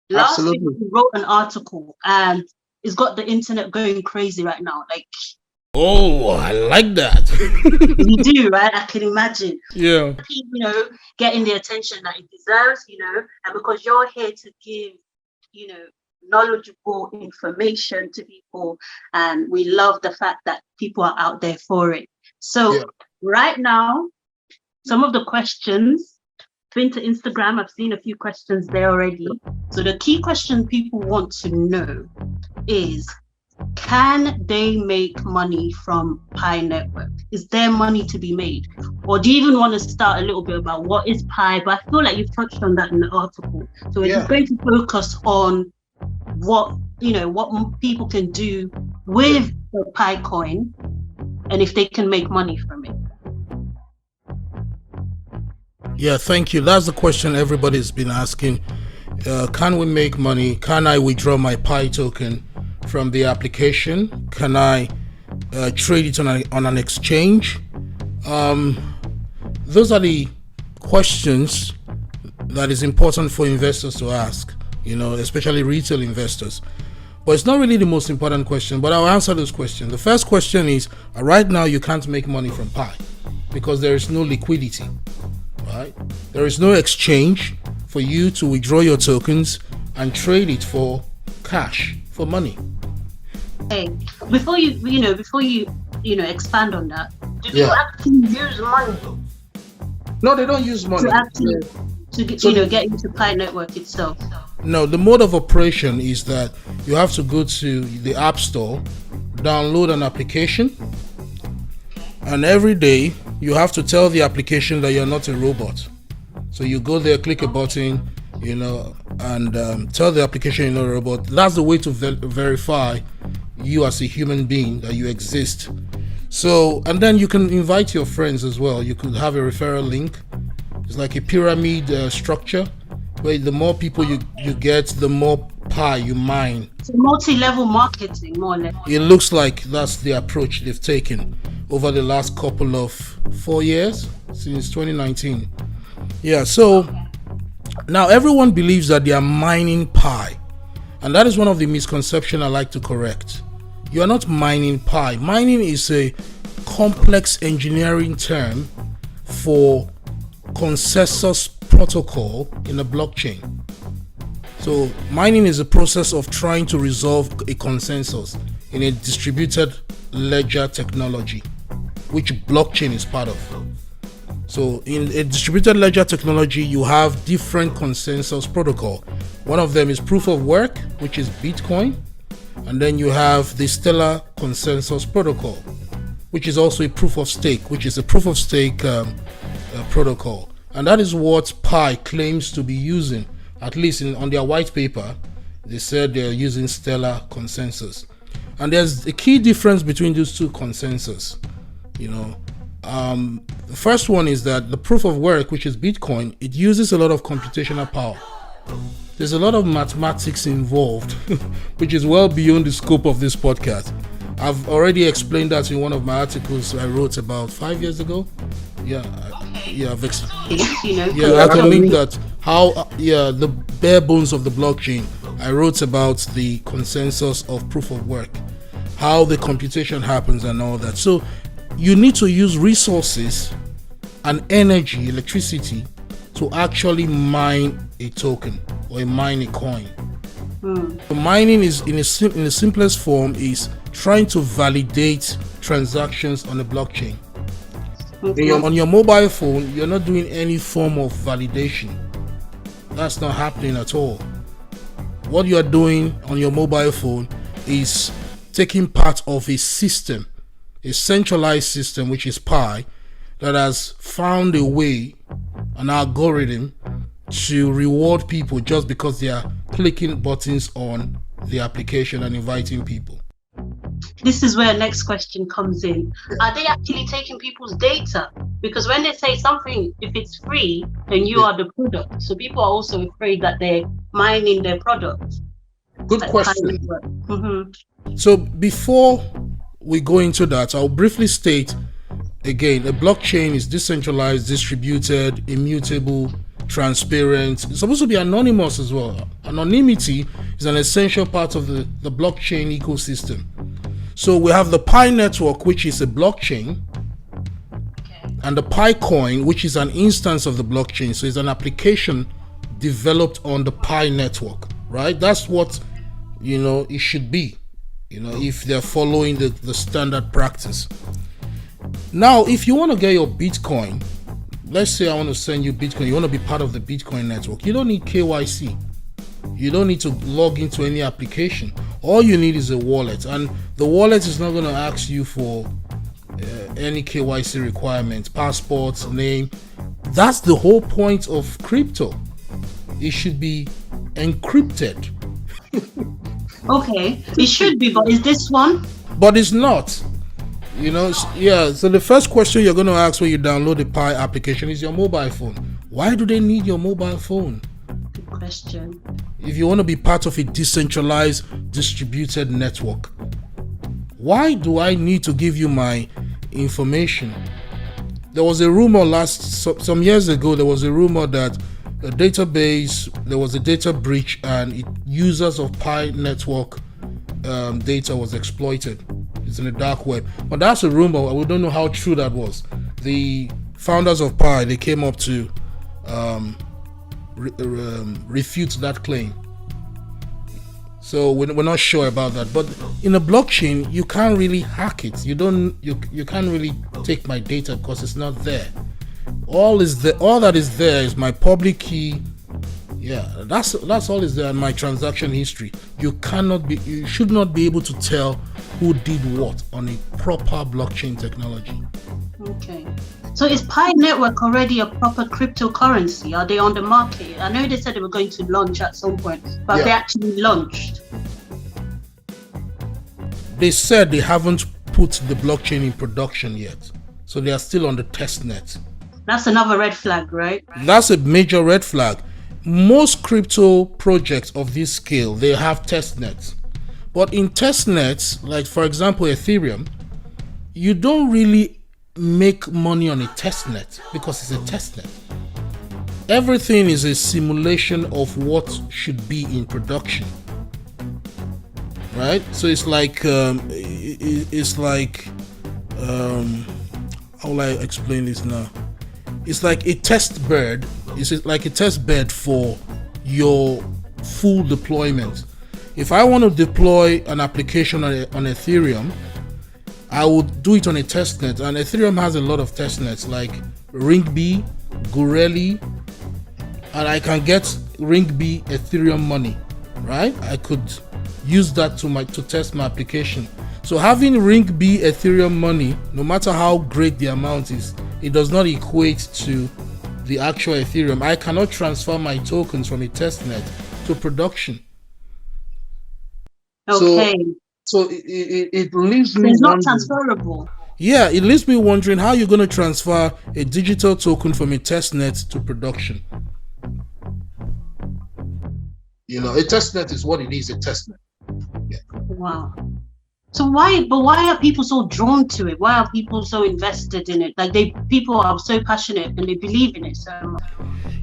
Last week Absolutely. he wrote an article and it's got the internet going crazy right now. Like Oh, I like that. you do, right? I can imagine. Yeah. Getting the attention that it deserves, and because you're here to give, knowledgeable information to people, and we love the fact that people are out there for it. So right now, some of the questions, been to Instagram, I've seen a few questions there already. So the key question people want to know is, can they make money from Pi Network? Is there money to be made? Or do you even want to start a little bit about what is Pi? But I feel like you've touched on that in the article. So we're just going to focus on what people can do with the Pi coin and if they can make money from it. Yeah, thank you. That's the question everybody's been asking. Can we make money? Can I withdraw my Pi token from the application? Can I trade it on an exchange? Those are the questions that is important for investors to ask, especially retail investors. But it's not really the most important question, but I'll answer those questions. The first question is, right now you can't make money from Pi because there is no liquidity, right? There is no exchange for you to withdraw your tokens and trade it for cash, for money. Hey, before you expand on that, do people actually use money? No, they don't use money. To get into Pi Network itself. No, the mode of operation is that you have to go to the App Store, download an application, and every day you have to tell the application that you're not a robot. So you go there, click a button, and tell the application you're not a robot. That's the way to verify you as a human being, that you exist. So, and then you can invite your friends as well. You could have a referral link. It's like a pyramid structure, where the more people you get, the more Pi you mine. It's multi-level marketing, more or less. It looks like that's the approach they've taken over the last couple of 4 years, since 2019. Yeah, so now everyone believes that they are mining Pi, and that is one of the misconceptions I like to correct. You are not mining Pi. Mining is a complex engineering term for consensus protocol in a blockchain. So mining is a process of trying to resolve a consensus in a distributed ledger technology, which blockchain is part of. So in a distributed ledger technology, you have different consensus protocol. One of them is proof of work, which is Bitcoin. And then you have the Stellar consensus protocol, which is also a proof of stake, which is a proof of stake protocol. And that is what Pi claims to be using, at least on their white paper. They said they're using Stellar consensus. And there's a key difference between those two consensus. The first one is that the proof of work, which is Bitcoin, it uses a lot of computational power. There's a lot of mathematics involved, which is well beyond the scope of this podcast. I've already explained that in one of my articles I wrote about 5 years ago. I can link that. The bare bones of the blockchain. I wrote about the consensus of proof of work, how the computation happens and all that. So you need to use resources and energy, electricity, to actually mine a token or mine a coin. So mining is in the simplest form is trying to validate transactions on a blockchain. On your mobile phone, you're not doing any form of validation. That's not happening at all. What you are doing on your mobile phone is taking part of a system, a centralized system, which is Pi, that has found a way, an algorithm, to reward people just because they are clicking buttons on the application and inviting people. This is where next question comes in. Are they actually taking people's data? Because when they say something, if it's free, then you are the product. So people are also afraid that they're mining their product. Good question. So before we go into that, I'll briefly state again, a blockchain is decentralized, distributed, immutable, transparent. It's supposed to be anonymous as well. Anonymity is an essential part of the blockchain ecosystem. So we have the Pi network, which is a blockchain, and the Pi coin, which is an instance of the blockchain. So it's an application developed on the Pi network, right? That's what, it should be, if they're following the standard practice. Now, if you want to get your Bitcoin, let's say I want to send you Bitcoin, you want to be part of the Bitcoin network, you don't need KYC. You don't need to log into any application. All you need is a wallet, and the wallet is not going to ask you for any KYC requirements, passports, name. That's the whole point of crypto. It should be encrypted. Okay, it should be, but is this one? But it's not. So the first question you're going to ask when you download the Pi application is your mobile phone. Why do they need your mobile phone? Good question. If you want to be part of a decentralized, distributed network, why do I need to give you my information? There was a rumor some years ago, there was a rumor that there was a data breach, and users of Pi network data was exploited. It's in the dark web. But that's a rumor. We don't know how true that was. The founders of Pi, they came up to refute that claim. So we're not sure about that. But in a blockchain, you can't really hack it. You can't really take my data because it's not there. All that is there is my public key. Yeah, that's all is there, in my transaction history. You should not be able to tell who did what on a proper blockchain technology. Okay. So is Pi network already a proper cryptocurrency? Are they on the market? I know they said they were going to launch at some point, but they actually launched. They said they haven't put the blockchain in production yet. So they are still on the test net. That's another red flag, right? That's a major red flag. Most crypto projects of this scale, they have test nets. But in test nets, like for example Ethereum, you don't really make money on a test net because it's a test net. Everything is a simulation of what should be in production, right? So it's like how will I explain this now? It's like a test bed. It's like a test bed for your full deployment. If I want to deploy an application on Ethereum, I would do it on a testnet, and Ethereum has a lot of testnets like Ring-B, Gureli, and I can get Ring-B Ethereum money, right? I could use that to test my application. So having Ring-B Ethereum money, no matter how great the amount is, it does not equate to the actual Ethereum. I cannot transfer my tokens from a testnet to production. Okay. So it leaves me. It's not transferable. Yeah, it leaves me wondering how you're going to transfer a digital token from a testnet to production. A testnet is what it is, a testnet. Yeah. Wow. So why are people so drawn to it? Why are people so invested in it? Like people are so passionate and they believe in it so much.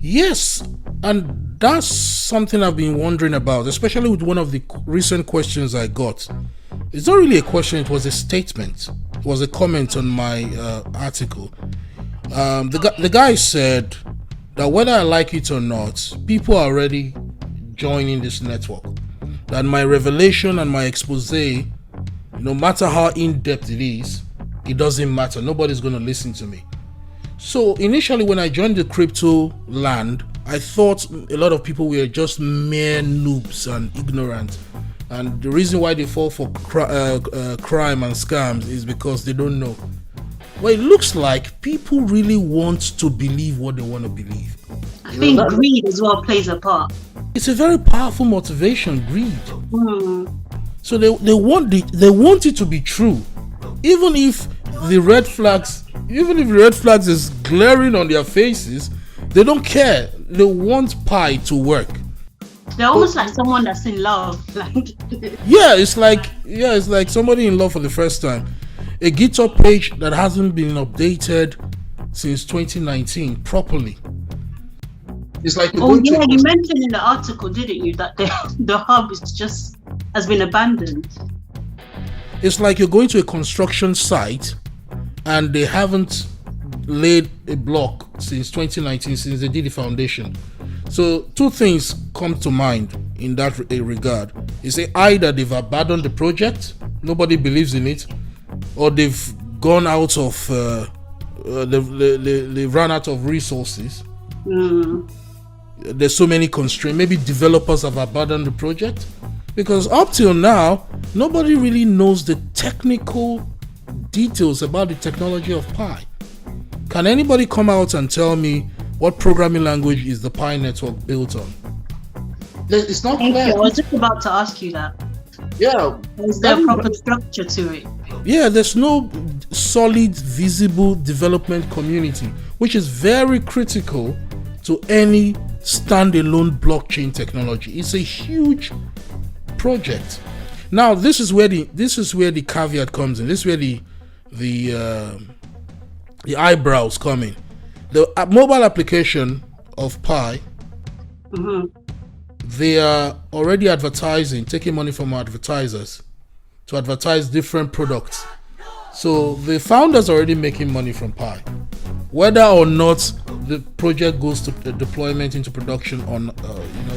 Yes, and that's something I've been wondering about, especially with one of the recent questions I got. It's not really a question, it was a statement. It was a comment on my article. The guy said that whether I like it or not, people are already joining this network. That my revelation and my expose, no matter how in-depth it is, it doesn't matter. Nobody's going to listen to me. So initially when I joined the crypto land, I thought a lot of people were just mere noobs and ignorant. And the reason why they fall for crime and scams is because they don't know. Well, it looks like people really want to believe what they want to believe. I think greed as well plays a part. It's a very powerful motivation, greed. So they want it to be true, even if the red flags is glaring on their faces, they don't care. They want Pi to work. They're almost like someone that's in love. It's like somebody in love for the first time. A GitHub page that hasn't been updated since 2019 properly. It's like you're Oh going yeah, to. you mentioned in the article, didn't you, that the hub is has been abandoned. It's like you're going to a construction site and they haven't laid a block since 2019, since they did the foundation. So two things come to mind in that regard. Is either they've abandoned the project, nobody believes in it, or they've gone out of they've run out of resources. There's so many constraints. Maybe developers have abandoned the project, because up till now nobody really knows the technical details about the technology of Pi. Can anybody come out and tell me what programming language is the Pi network built on? It's not Thank clear. you. I was just about to ask you that. Yeah. Is there a proper structure to it? Yeah, there's no solid, visible development community, which is very critical to any standalone blockchain technology. It's a huge project. Now, this is where the caveat comes in. This is where the eyebrows come in. The mobile application of Pi, they are already advertising, taking money from advertisers to advertise different products. So the founders are already making money from Pi. Whether or not the project goes to deployment into production on,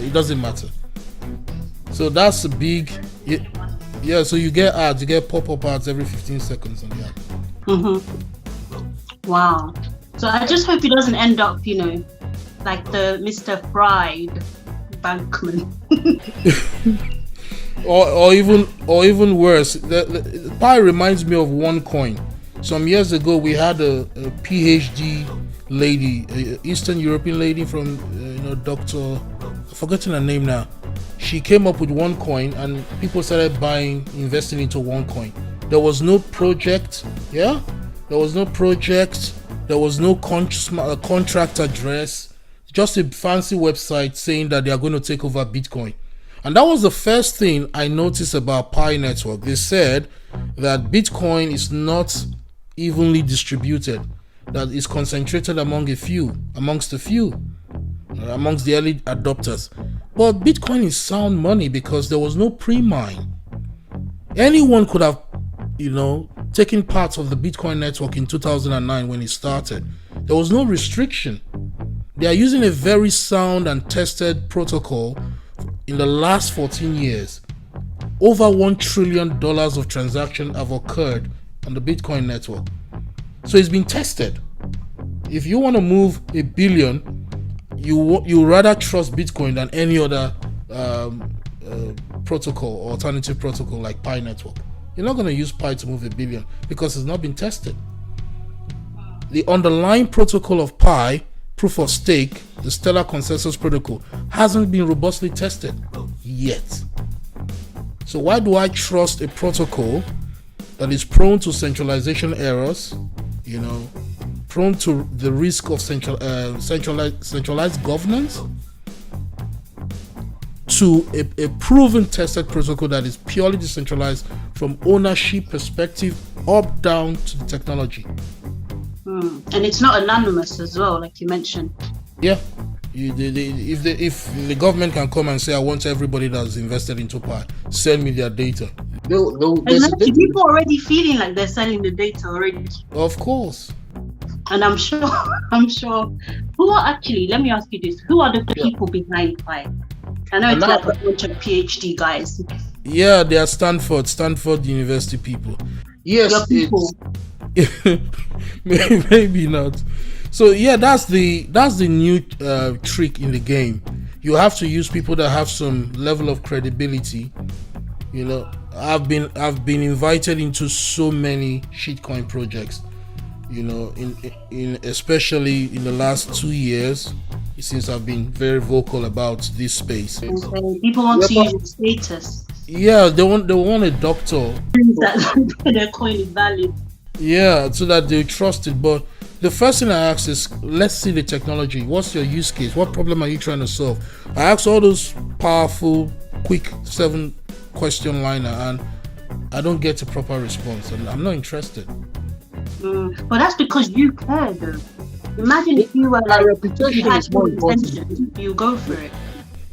it doesn't matter. So that's a big, yeah. So you get ads, you get pop-up ads every 15 seconds on the app. Wow. So I just hope it doesn't end up, like the Mr. Fried Bankman. or even worse. The Pi reminds me of OneCoin. Some years ago, we had a PhD lady, a Eastern European lady from, Dr. I'm forgetting her name now. She came up with OneCoin, and people started investing into OneCoin. There was no project, yeah. There was no project. There was no contract address. Just a fancy website saying that they are going to take over Bitcoin. And that was the first thing I noticed about Pi Network. They said that Bitcoin is not evenly distributed, that it's concentrated amongst a few, amongst the early adopters. But Bitcoin is sound money because there was no pre-mine. Anyone could have, taken part of the Bitcoin network in 2009 when it started. There was no restriction. They are using a very sound and tested protocol. In the last 14 years, over $1 trillion of transactions have occurred on the Bitcoin network. So it's been tested. If you want to move $1 billion, you rather trust Bitcoin than any other protocol, alternative protocol like Pi network. You're not going to use Pi to move $1 billion because it's not been tested. The underlying protocol of Pi, proof of stake, the Stellar Consensus Protocol, hasn't been robustly tested yet. So why do I trust a protocol that is prone to centralization errors, prone to the risk of centralized governance, to a proven tested protocol that is purely decentralized from ownership perspective up down to the technology? And it's not anonymous as well, like you mentioned. Yeah. If the government can come and say, I want everybody that's invested into Pi, send me their data. People are already feeling like they're selling the data already. Of course. And I'm sure, who are actually, let me ask you this, who are the people behind Pi? I know it's like a bunch of PhD guys. Yeah, they are Stanford University people. Yes, people. Maybe not. So yeah, that's the new trick in the game. You have to use people that have some level of credibility. I've been invited into so many shitcoin projects. In especially in the last 2 years, since I've been very vocal about this space. People want to use your status. Yeah, they want a doctor. That their coin is valid. Yeah, so that they trust it. But the first thing I ask is, let's see the technology. What's your use case? What problem are you trying to solve? I ask all those powerful, quick 7-question liner, and I don't get a proper response, and I'm not interested. But that's because you care, though. Imagine if you were My like, reputation you had is more full important. intention, you go for it.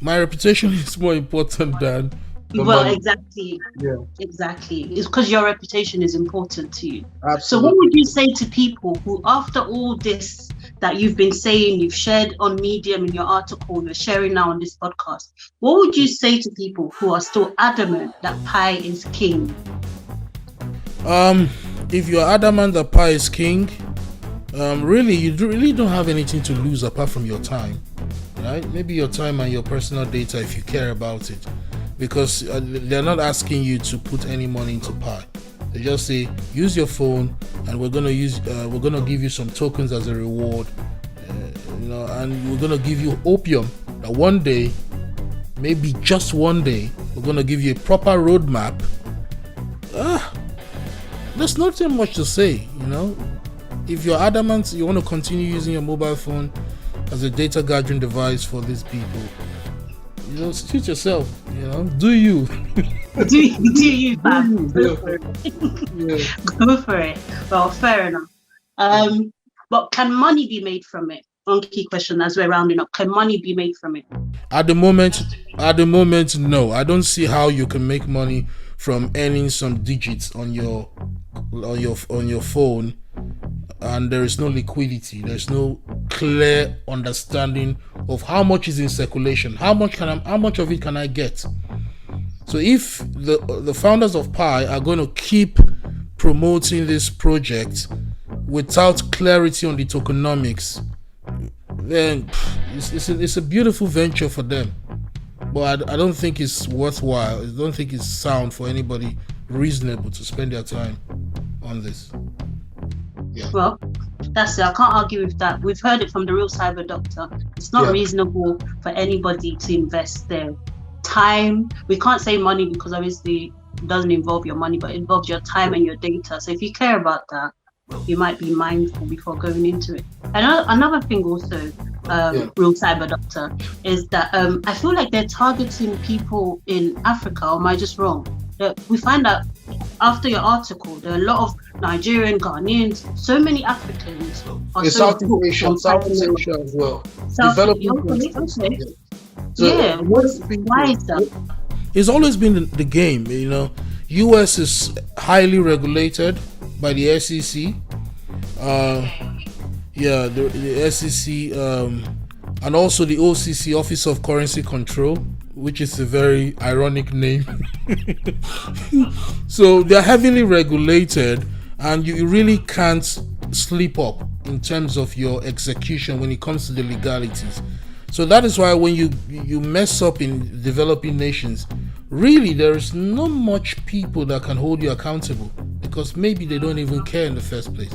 My reputation is more important than the Well, money. exactly. Yeah, Exactly. It's because your reputation is important to you. absolutely. So what would you say to people who, after all this that you've been saying, you've shared on Medium in your article, you're sharing now on this podcast, what would you say to people who are still adamant that pi is king? If you're adamant that pi is king, really, you really don't have anything to lose apart from your time, right? Maybe your time and your personal data if you care about it, because they're not asking you to put any money into pi. They just say use your phone, and we're gonna give you some tokens as a reward, and we're gonna give you opium that one day, maybe just one day, we're gonna give you a proper roadmap. There's nothing much to say, If you're adamant you want to continue using your mobile phone as a data gathering device for these people, suit yourself, do you. do you, fam? Go Yeah. for it. Yeah. Go for it. Well, fair enough. But can money be made from it? One key question as we're rounding up. Can money be made from it? At the moment, no. I don't see how you can make money from earning some digits on your phone, and there is no liquidity. There's no clear understanding of how much is in circulation. How much of it can I get? So if the founders of Pi are going to keep promoting this project without clarity on the tokenomics, then it's a beautiful venture for them. But I don't think it's worthwhile. I don't think it's sound for anybody reasonable to spend their time on this. Yeah. Well, that's it. I can't argue with that. We've heard it from the RealCyberDoctor. It's not reasonable for anybody to invest their time. We can't say money because obviously it doesn't involve your money, but it involves your time and your data. So if you care about that, you might be mindful before going into it. Another thing also, RealCyberDoctor, is that I feel like they're targeting people in Africa, or am I just wrong? We find out after your article, there are a lot of Nigerian, Ghanaians, so many Africans. In Southeast Asia as well. Developing countries. Okay. So why is that? It's always been the game, US is highly regulated by the SEC. The SEC, and also the OCC, Office of Currency Control, which is a very ironic name. So they're heavily regulated, and you really can't slip up in terms of your execution when it comes to the legalities. So that is why when you mess up in developing nations, really there is not much people that can hold you accountable, because maybe they don't even care in the first place.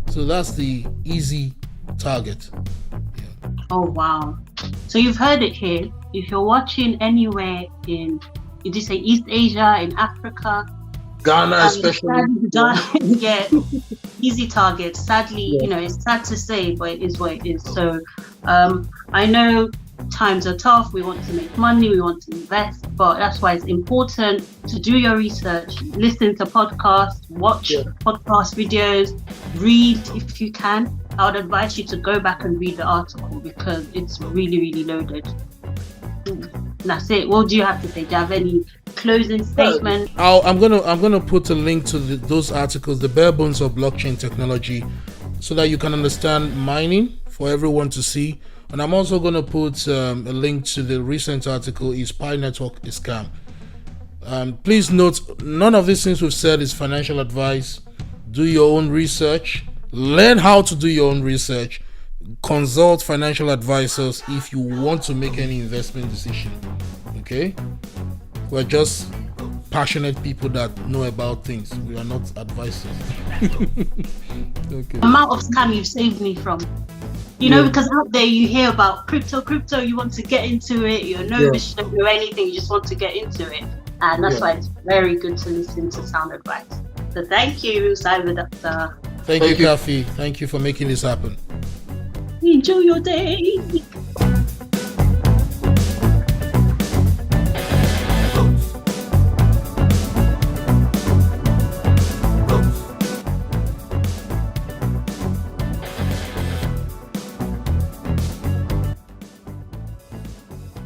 So that's the easy target. Yeah. Oh wow. So you've heard it here. If you're watching anywhere in, did you say East Asia, in Africa? Ghana especially. Yeah, easy target. Sadly, it's sad to say, but it is what it is. So I know times are tough. We want to make money, we want to invest, but that's why it's important to do your research, listen to podcasts, watch podcast videos, read if you can. I would advise you to go back and read the article because it's really, really loaded. That's it. What do you have to say? Do you have any closing statement? I'm gonna put a link to those articles, the bare bones of blockchain technology, so that you can understand mining for everyone to see. And I'm also going to put a link to the recent article, Is Pi Network a Scam? Please note, none of these things we've said is financial advice. Do your own research. Learn how to do your own research. Consult financial advisors if you want to make any investment decision. Okay? We're just passionate people that know about things. We are not advisors. Okay. The amount of scam you've saved me from. Because out there you hear about crypto, you want to get into it, you're nervous, you don't know anything, you just want to get into it. And that's why it's very good to listen to sound advice. So thank you, RealCyberDoctor. Thank you, Kafy. Thank you for making this happen. Enjoy your day.